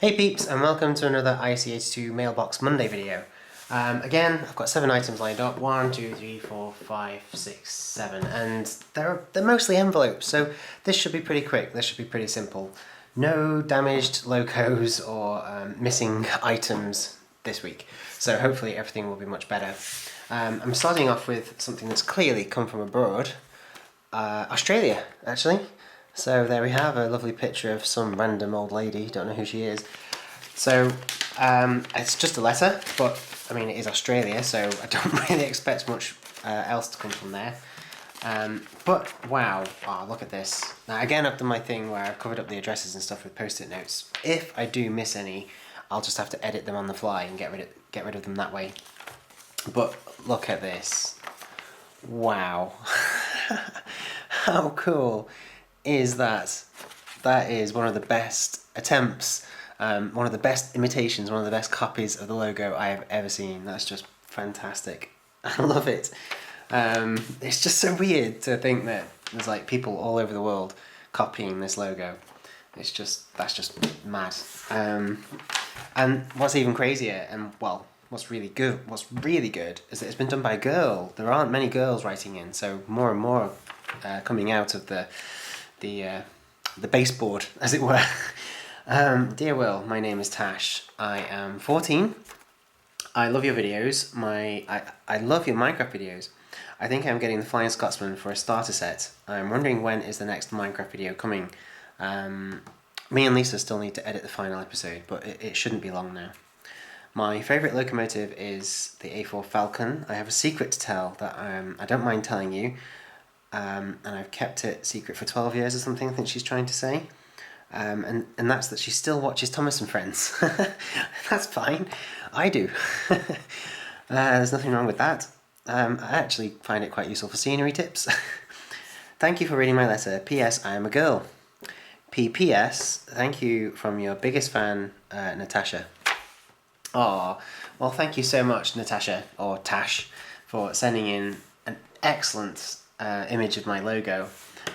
Hey peeps, and welcome to another IC82 Mailbox Monday video. Again, I've got 7 items lined up. 1, 2, 3, 4, 5, 6, 7, and they're mostly envelopes, so this should be pretty quick, this should be pretty simple. No damaged locos or missing items this week, so hopefully everything will be much better. I'm starting off with something that's clearly come from abroad. Australia, actually. So there we have a lovely picture of some random old lady, don't know who she is. So it's just a letter, but I mean it is Australia, so I don't really expect much else to come from there. But wow, oh, look at this. Now again, I've done my thing where I've covered up the addresses and stuff with post-it notes. If I do miss any, I'll just have to edit them on the fly and get rid of them that way. But look at this. Wow. How cool is that? That is one of the best attempts, one of the best imitations, one of the best copies of the logo I have ever seen. That's just fantastic. I love it. It's just so weird to think that there's like people all over the world copying this logo. That's just mad. And what's even crazier, and well, what's really good is that it's been done by a girl. There aren't many girls writing in, so more and more coming out of the baseboard, as it were. Dear Will, my name is Tash. I am 14. I love your videos. I love your Minecraft videos. I think I'm getting the Flying Scotsman for a starter set. I'm wondering when is the next Minecraft video coming. Me and Lisa still need to edit the final episode, but it shouldn't be long now. My favourite locomotive is the A4 Falcon. I have a secret to tell that I don't mind telling you. And I've kept it secret for 12 years or something, I think she's trying to say. And that's that she still watches Thomas and Friends. That's fine. I do. There's nothing wrong with that. I actually find it quite useful for scenery tips. Thank you for reading my letter. P.S. I am a girl. P.P.S. Thank you from your biggest fan, Natasha. Oh, well, thank you so much, Natasha, or Tash, for sending in an excellent image of my logo,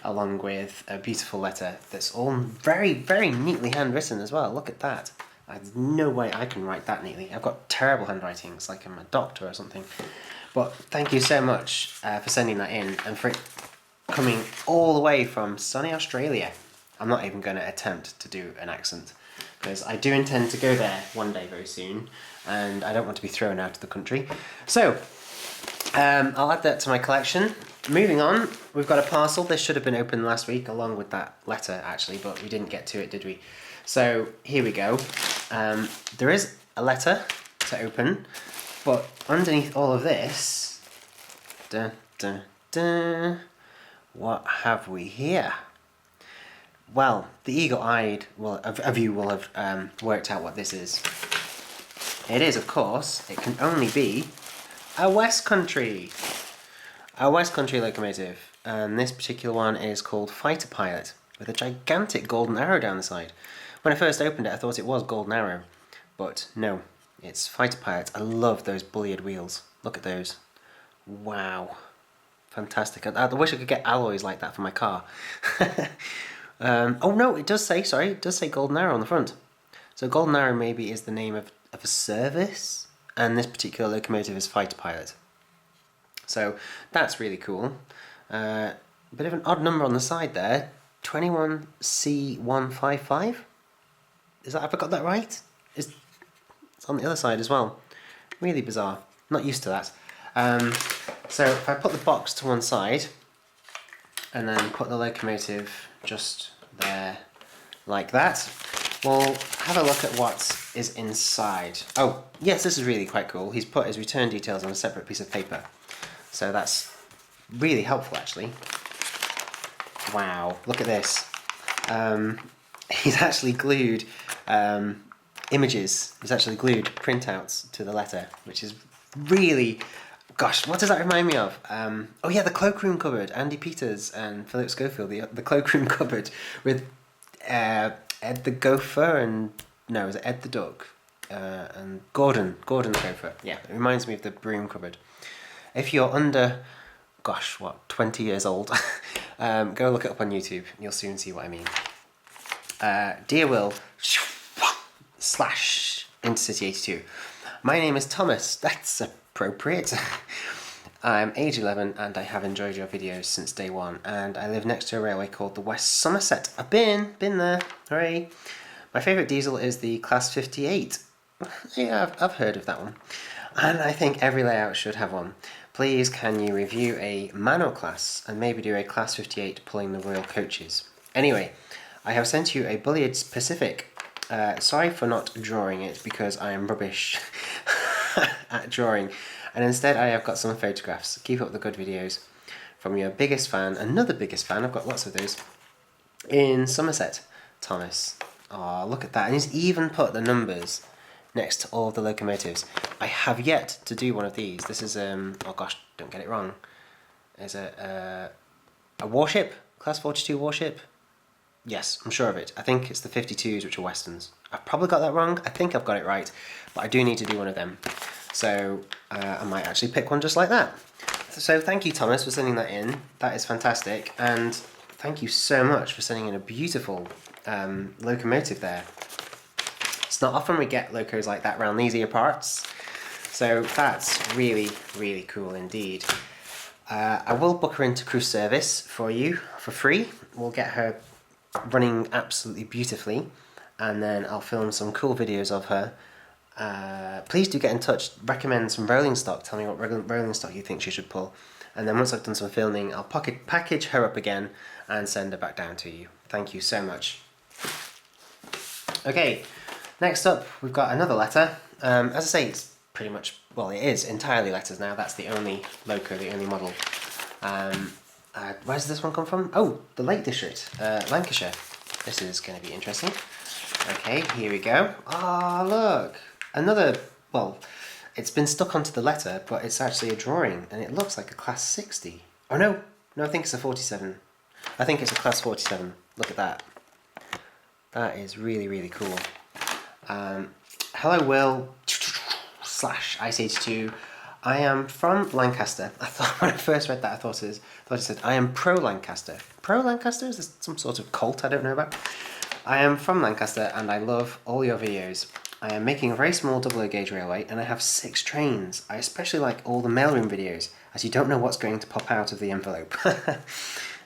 along with a beautiful letter that's all very, very neatly handwritten as well. Look at that. There's no way I can write that neatly. I've got terrible handwriting. It's like I'm a doctor or something. But thank you so much for sending that in, and for it coming all the way from sunny Australia. I'm not even going to attempt to do an accent, because I do intend to go there one day very soon, and I don't want to be thrown out of the country. So, I'll add that to my collection. Moving on, we've got a parcel. This should have been opened last week along with that letter, actually, but we didn't get to it, did we? So, here we go. There is a letter to open, but underneath all of this, dun, dun, dun, what have we here? Well, the eagle-eyed of you will have worked out what this is. It is, of course, it can only be a West Country locomotive, and this particular one is called Fighter Pilot, with a gigantic golden arrow down the side. When I first opened it, I thought it was Golden Arrow, but no, it's Fighter Pilot. I love those bulliard wheels. Look at those. Wow. Fantastic. I wish I could get alloys like that for my car. Oh no, it does say Golden Arrow on the front. So Golden Arrow maybe is the name of a service, and this particular locomotive is Fighter Pilot. So that's really cool. Bit of an odd number on the side there, 21C155. Have I got that right? It's on the other side as well. Really bizarre. Not used to that. So if I put the box to one side, and then put the locomotive just there like that, we'll have a look at what is inside. Oh, yes, this is really quite cool. He's put his return details on a separate piece of paper. So that's really helpful, actually. Wow, look at this. He's actually glued images. He's actually glued printouts to the letter, which is really... Gosh, what does that remind me of? Oh yeah, the cloakroom cupboard. Andy Peters and Philip Schofield, the cloakroom cupboard with Ed the Gopher and... No, is it Ed the Duck? And Gordon the Gopher. Yeah, it reminds me of the broom cupboard. If you're under, gosh, what, 20 years old, go look it up on YouTube. You'll soon see what I mean. Dear Will, Intercity 82. My name is Thomas. That's appropriate. I'm age 11 and I have enjoyed your videos since day one, and I live next to a railway called the West Somerset. I've been there, hooray. My favourite diesel is the Class 58. Yeah, I've heard of that one. And I think every layout should have one. Please can you review a manual class and maybe do a Class 58 pulling the Royal coaches. Anyway, I have sent you a Bulliard Pacific. Sorry for not drawing it because I am rubbish at drawing. And instead I have got some photographs. Keep up the good videos. From your biggest fan, another biggest fan, I've got lots of those, in Somerset, Thomas. Aw, look at that. And he's even put the numbers next to all of the locomotives. I have yet to do one of these. This is, oh gosh, don't get it wrong. Is it a warship? Class 42 warship? Yes, I'm sure of it. I think it's the 52s, which are Westerns. I've probably got that wrong. I think I've got it right. But I do need to do one of them. So I might actually pick one just like that. So thank you, Thomas, for sending that in. That is fantastic. And thank you so much for sending in a beautiful locomotive there. It's not often we get locos like that around these ear parts. So that's really, really cool indeed. I will book her into cruise service for you for free. We'll get her running absolutely beautifully, and then I'll film some cool videos of her. Please do get in touch, recommend some rolling stock, tell me what rolling stock you think she should pull, and then once I've done some filming I'll package her up again and send her back down to you. Thank you so much. Okay, next up we've got another letter. As I say, it's pretty much, well, it is entirely letters now. That's the only loco, the only model. Where does this one come from? Oh, the Lake District, Lancashire. This is going to be interesting. Okay, here we go. Ah, look. Another, well, it's been stuck onto the letter, but it's actually a drawing, and it looks like a Class 60. Oh, no, I think it's a 47. I think it's a Class 47. Look at that. That is really, really cool. Hello, Will, / IC82. I am from Lancaster. I thought when I first read that, I thought it said, I am pro Lancaster. Pro Lancaster? Is this some sort of cult I don't know about? I am from Lancaster and I love all your videos. I am making a very small double gauge railway and I have 6 trains. I especially like all the mailroom videos, as you don't know what's going to pop out of the envelope.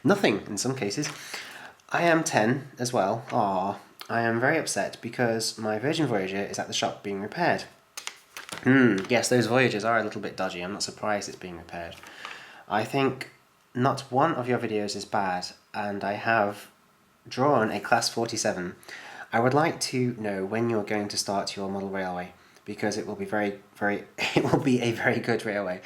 Nothing in some cases. I am 10 as well. Aww. I am very upset because my Virgin Voyager is at the shop being repaired. Yes, those Voyagers are a little bit dodgy. I'm not surprised it's being repaired. I think not one of your videos is bad, and I have drawn a Class 47. I would like to know when you're going to start your model railway, because it will be it will be a very good railway.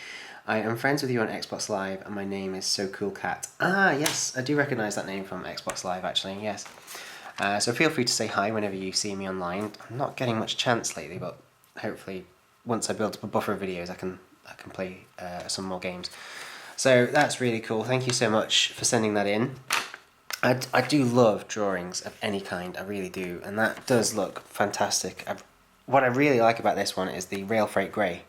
I am friends with you on Xbox Live, and my name is So Cool Cat. Ah, yes, I do recognise that name from Xbox Live, actually, yes. So feel free to say hi whenever you see me online. I'm not getting much chance lately, but hopefully once I build up a buffer of videos, I can play some more games. So that's really cool. Thank you so much for sending that in. I do love drawings of any kind, I really do, and that does look fantastic. What I really like about this one is the Rail Freight Grey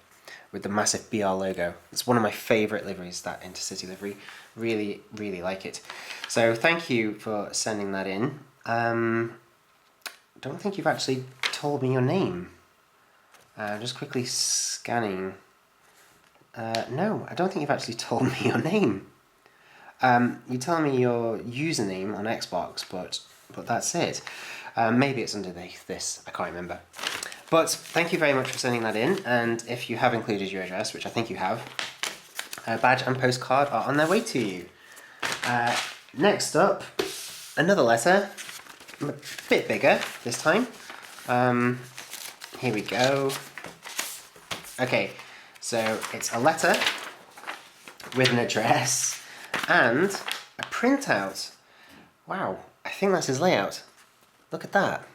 with the massive BR logo. It's one of my favourite liveries, that Intercity livery. Really, really like it. So thank you for sending that in. I don't think you've actually told me your name. Just quickly scanning. No, I don't think you've actually told me your name. You tell me your username on Xbox, but that's it. Maybe it's underneath this, I can't remember. But thank you very much for sending that in, and if you have included your address, which I think you have, a badge and postcard are on their way to you. Next up, another letter, a bit bigger this time. Here we go. Okay, so it's a letter with an address and a printout. Wow, I think that's his layout. Look at that.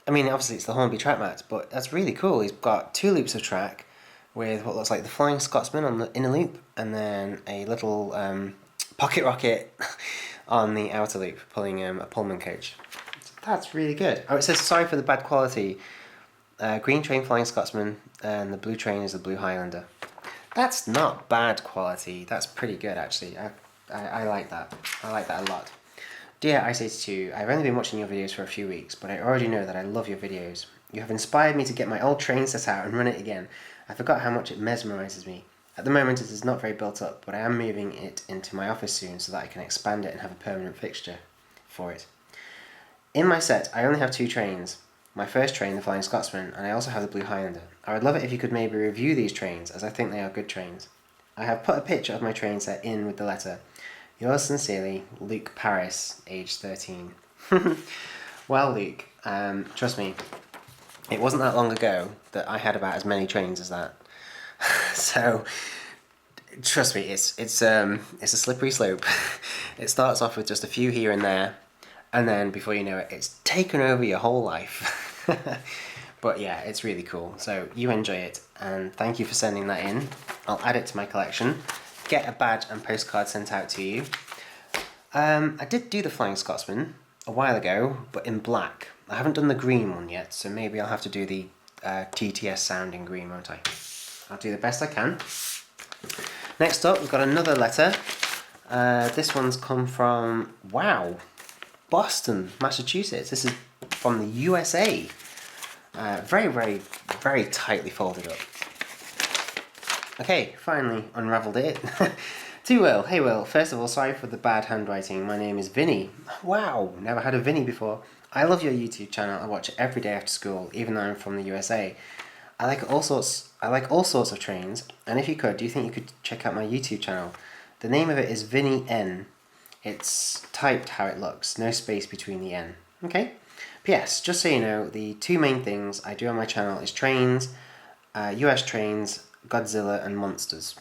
I mean, obviously it's the Hornby track mat, but that's really cool. He's got 2 loops of track with what looks like the Flying Scotsman on the inner loop, and then a little pocket rocket on the outer loop, pulling a Pullman coach. So that's really good. Oh, it says sorry for the bad quality. Green train Flying Scotsman, and the blue train is the Blue Highlander. That's not bad quality. That's pretty good, actually. I like that. I like that a lot. Dear IC82, I've only been watching your videos for a few weeks, but I already know that I love your videos. You have inspired me to get my old train set out and run it again. I forgot how much it mesmerises me. At the moment it is not very built up, but I am moving it into my office soon so that I can expand it and have a permanent fixture for it. In my set, I only have 2 trains. My first train, the Flying Scotsman, and I also have the Blue Highlander. I would love it if you could maybe review these trains, as I think they are good trains. I have put a picture of my train set in with the letter. Yours sincerely, Luke Paris, age 13. Well, Luke, trust me, it wasn't that long ago that I had about as many trains as that. So, trust me, it's a slippery slope. It starts off with just a few here and there, and then before you know it, it's taken over your whole life. But yeah, it's really cool. So you enjoy it, and thank you for sending that in. I'll add it to my collection. Get a badge and postcard sent out to you. I did do the Flying Scotsman a while ago, but in black. I haven't done the green one yet, so maybe I'll have to do the TTS sounding green, won't I? I'll do the best I can. Next up, we've got another letter. This one's come from, wow, Boston, Massachusetts. This is from the USA. Very, very, very tightly folded up. Okay, finally unravelled it. To Will. Hey Will, first of all, sorry for the bad handwriting. My name is Vinny. Wow, never had a Vinny before. I love your YouTube channel. I watch it every day after school, even though I'm from the USA. I like all sorts of trains, and if you could, do you think you could check out my YouTube channel? The name of it is Vinny N. It's typed how it looks, no space between the N. Okay? P.S. Just so you know, the 2 main things I do on my channel is trains, US trains, Godzilla and monsters.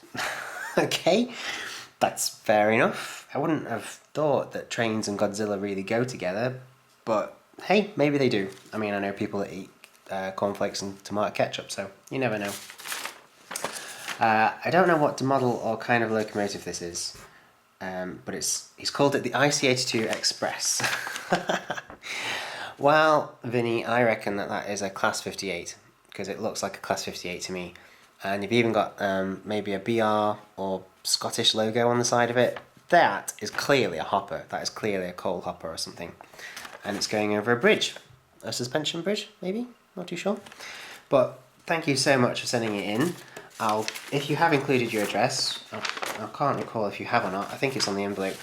Okay? That's fair enough. I wouldn't have thought that trains and Godzilla really go together, but hey, maybe they do. I mean, I know people that eat cornflakes and tomato ketchup, so you never know. I don't know what model or kind of locomotive this is, but he's called it the IC82 Express. Well, Vinny, I reckon that is a Class 58, because it looks like a Class 58 to me. And you've even got maybe a BR or Scottish logo on the side of it. That is clearly a hopper. That is clearly a coal hopper or something. And it's going over a bridge. A suspension bridge, maybe? Not too sure. But thank you so much for sending it in. If you have included your address, I can't recall if you have or not. I think it's on the envelope.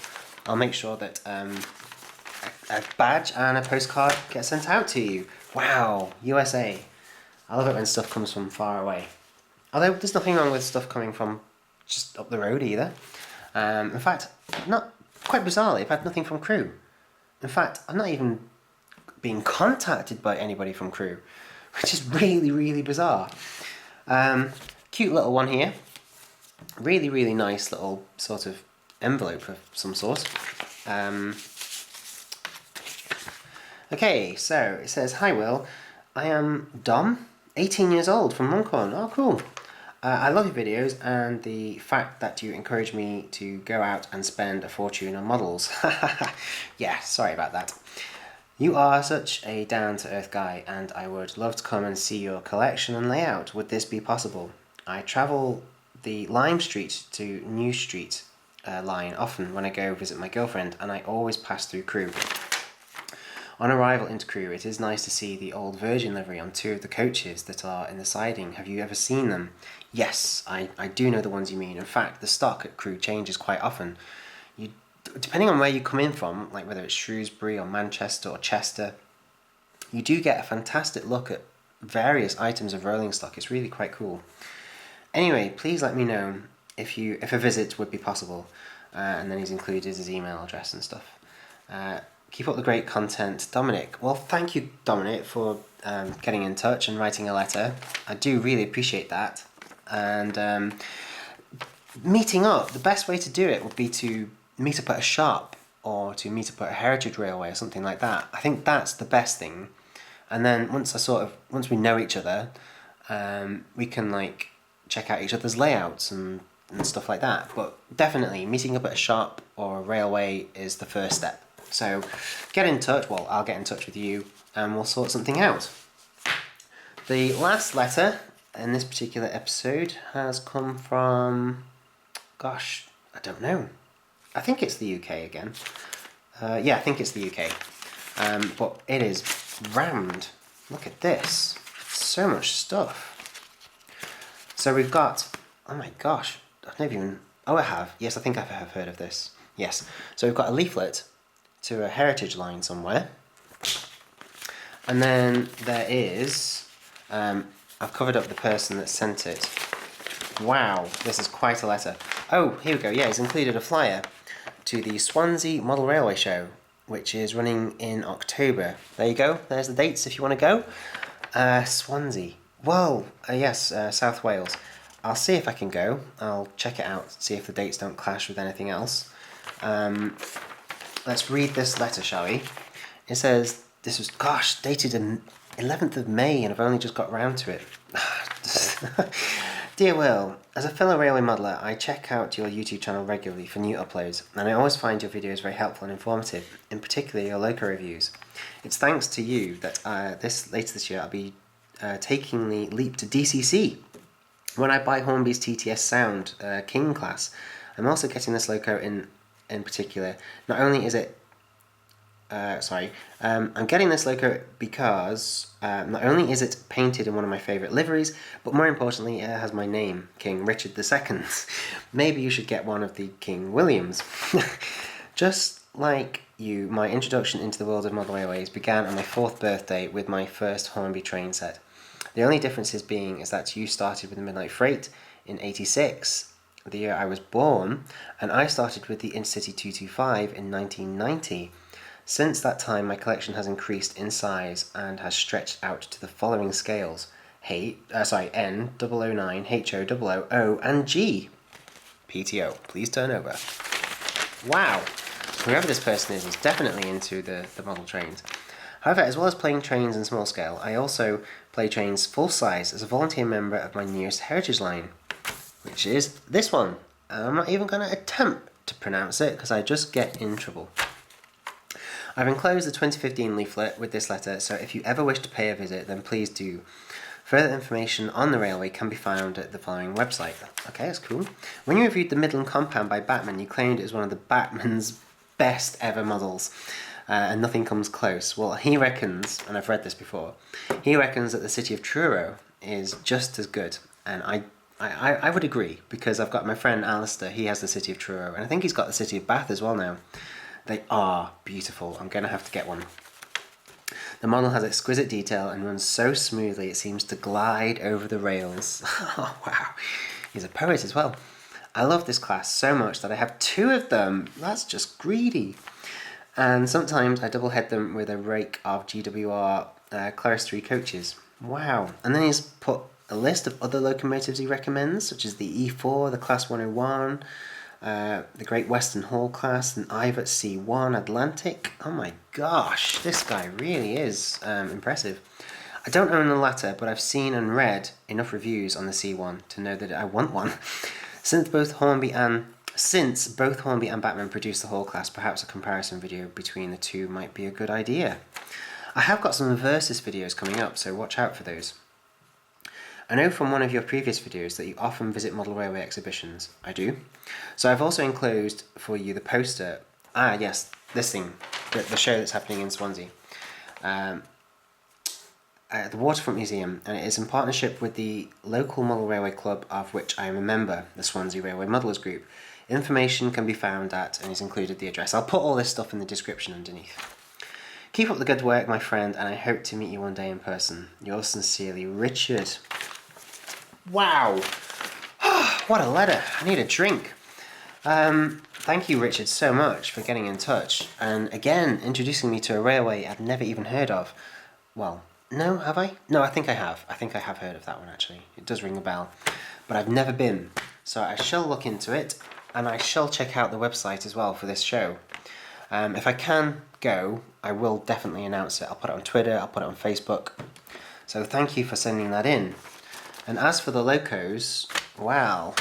I'll make sure that a badge and a postcard get sent out to you. Wow, USA. I love it when stuff comes from far away. Although there's nothing wrong with stuff coming from just up the road either. In fact, quite bizarrely, I've had nothing from Crewe. In fact, I'm not even being contacted by anybody from Crewe, which is really, really bizarre. Cute little one here. Really, really nice little sort of envelope of some sort. Okay, so it says, "Hi Will, I am Dom, 18 years old from Runcorn." Oh, cool. I love your videos and the fact that you encourage me to go out and spend a fortune on models. Yeah, sorry about that. You are such a down-to-earth guy, and I would love to come and see your collection and layout. Would this be possible? I travel the Lime Street to New Street line often when I go visit my girlfriend, and I always pass through Crewe. On arrival into Crewe, it is nice to see the old Virgin livery on 2 of the coaches that are in the siding. Have you ever seen them? Yes, I do know the ones you mean. In fact, the stock at Crewe changes quite often. Depending on where you come in from, like whether it's Shrewsbury or Manchester or Chester, you do get a fantastic look at various items of rolling stock. It's really quite cool. Anyway, please let me know if a visit would be possible. And then he's included his email address and stuff. Keep up the great content, Dominic. Well, thank you, Dominic, for getting in touch and writing a letter. I do really appreciate that. And meeting up, the best way to do it would be to meet up at a shop or to meet up at a heritage railway or something like that. I think that's the best thing. And then once we know each other, we can like check out each other's layouts and stuff like that. But definitely meeting up at a shop or a railway is the first step. So get in touch. Well, I'll get in touch with you and we'll sort something out. The last letter in this particular episode has come from, gosh, I don't know. I think it's the UK again. Yeah, I think it's the UK. But it is rammed. Look at this. So much stuff. So we've got, oh my gosh, I've never even, oh I have, yes I think I have heard of this. Yes, so we've got a leaflet to a heritage line somewhere. And then there is, I've covered up the person that sent it. Wow, this is quite a letter. Oh, here we go, yeah, he's included a flyer to the Swansea Model Railway Show, which is running in October. There you go, there's the dates if you want to go. Swansea. Whoa, yes, South Wales. I'll see if I can go. I'll check it out, see if the dates don't clash with anything else. Let's read this letter, shall we? It says, this was, gosh, dated 11th of May and I've only just got round to it. Dear Will, as a fellow railway modeller, I check out your YouTube channel regularly for new uploads, and I always find your videos very helpful and informative, in particular your loco reviews. It's thanks to you that later this year I'll be taking the leap to DCC. When I buy Hornby's TTS Sound King class, I'm also getting this loco in particular. Not only is it I'm getting this loco because not only is it painted in one of my favourite liveries, but more importantly it has my name, King Richard II. Maybe you should get one of the King Williams. Just like you, my introduction into the world of model railways began on my 4th birthday with my first Hornby train set. The only difference is that you started with the Midnight Freight in '86, the year I was born, and I started with the Intercity 225 in 1990. Since that time, my collection has increased in size and has stretched out to the following scales: N, 009, HO, 000, and G. PTO, please turn over. Wow, whoever this person is definitely into the model trains. However, as well as playing trains in small scale, I also play trains full size as a volunteer member of my newest heritage line, which is this one. I'm not even going to attempt to pronounce it because I just get in trouble. I've enclosed the 2015 leaflet with this letter, so if you ever wish to pay a visit, then please do. Further information on the railway can be found at the following website. Okay, that's cool. When you reviewed the Midland Compound by Batman, you claimed it was one of the Batman's best ever models, and nothing comes close. Well, he reckons, and I've read this before, he reckons that the city of Truro is just as good, and I would agree, because I've got my friend Alistair, he has the city of Truro, and I think he's got the city of Bath as well now. They are beautiful. I'm going to have to get one. The model has exquisite detail and runs so smoothly it seems to glide over the rails. Oh, wow. He's a poet as well. I love this class so much that I have 2 of them. That's just greedy. And sometimes I double head them with a rake of GWR Claris 3 coaches. Wow. And then he's put a list of other locomotives he recommends, such as the E4, the Class 101, the Great Western Hall class, and Ivat C1 Atlantic. Oh my gosh, this guy really is impressive. I don't own the latter, but I've seen and read enough reviews on the C1 to know that I want one. Since both Hornby and Batman produced the Hall class, perhaps a comparison video between the two might be a good idea. I have got some Versus videos coming up, so watch out for those. I know from one of your previous videos that you often visit model railway exhibitions. I do. So I've also enclosed for you the poster. Yes, this thing, the show that's happening in Swansea. At the Waterfront Museum, and it is in partnership with the local model railway club of which I am a member, the Swansea Railway Modellers Group. Information can be found at, and is included the address. I'll put all this stuff in the description underneath. Keep up the good work, my friend, and I hope to meet you one day in person. Yours sincerely, Richard. Wow, what a letter. I need a drink. Thank you, Richard, so much for getting in touch, and again, introducing me to a railway I've never even heard of. Well, no, have I? No, I think I have. I think I have heard of that one, actually. It does ring a bell, but I've never been. So I shall look into it, and I shall check out the website as well for this show. If I can go, I will definitely announce it. I'll put it on Twitter, I'll put it on Facebook. So thank you for sending that in. And as for the locos, well,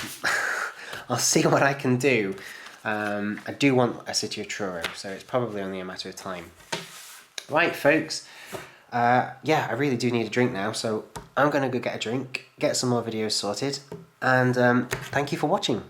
I'll see what I can do. I do want a City of Truro, so it's probably only a matter of time. Right, folks. Yeah, I really do need a drink now, so I'm going to go get a drink, get some more videos sorted, and thank you for watching.